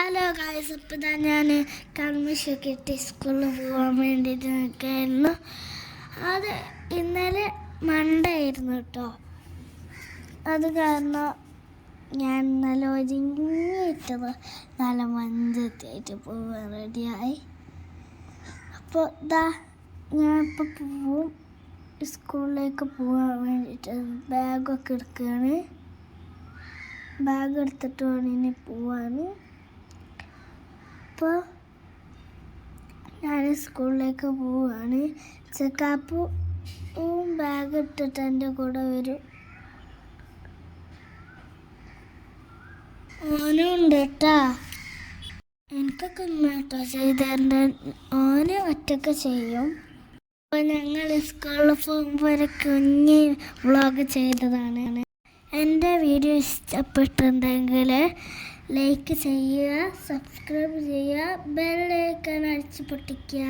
Hello guys, അപ്പോൾ ഞാൻ കൺമിഷൻ കിട്ടി സ്കൂളിൽ പോകാൻ വേണ്ടിയിട്ട് നിൽക്കുകയായിരുന്നു. അത് ഇന്നലെ മൺഡേ ആയിരുന്നു കേട്ടോ. അത് കാരണം ഞാൻ ഇന്നലെ ഒരുങ്ങിയിട്ടത് നല്ല മഞ്ചത്തിയായിട്ട് പോകാൻ റെഡിയായി. അപ്പോൾ ഞാനിപ്പോൾ പോവും, സ്കൂളിലേക്ക് പോകാൻ വേണ്ടിയിട്ട് ബാഗൊക്കെ എടുക്കുകയാണ്. ബാഗ് എടുത്തിട്ട് വേണം ഇനി പോവാൻ. അപ്പോൾ ഞാൻ സ്കൂളിലേക്ക് പോവുകയാണ്. ചെക്കാപ്പു ബാഗ് ഇട്ടിട്ട് എൻ്റെ കൂടെ വരും. ഓനും ഉണ്ട് കേട്ടോ. എനിക്കൊക്കെ കേട്ടോ ചെയ്തേണ്ട, ഓന് ഒറ്റക്ക് ചെയ്യും. അപ്പോൾ ഞങ്ങൾ സ്കൂളിൽ പോകുമ്പോൾ ഒരു കുഞ്ഞ് വ്ളോഗ് ചെയ്തതാണ്. എൻ്റെ വീഡിയോ ഇഷ്ടപ്പെട്ടിട്ടുണ്ടെങ്കിൽ ലൈക്ക് ചെയ്യുക, സബ്സ്ക്രൈബ് ചെയ്യുക, ബെൽ ഐക്കൺ അടിച്ച് പൊട്ടിക്കുക.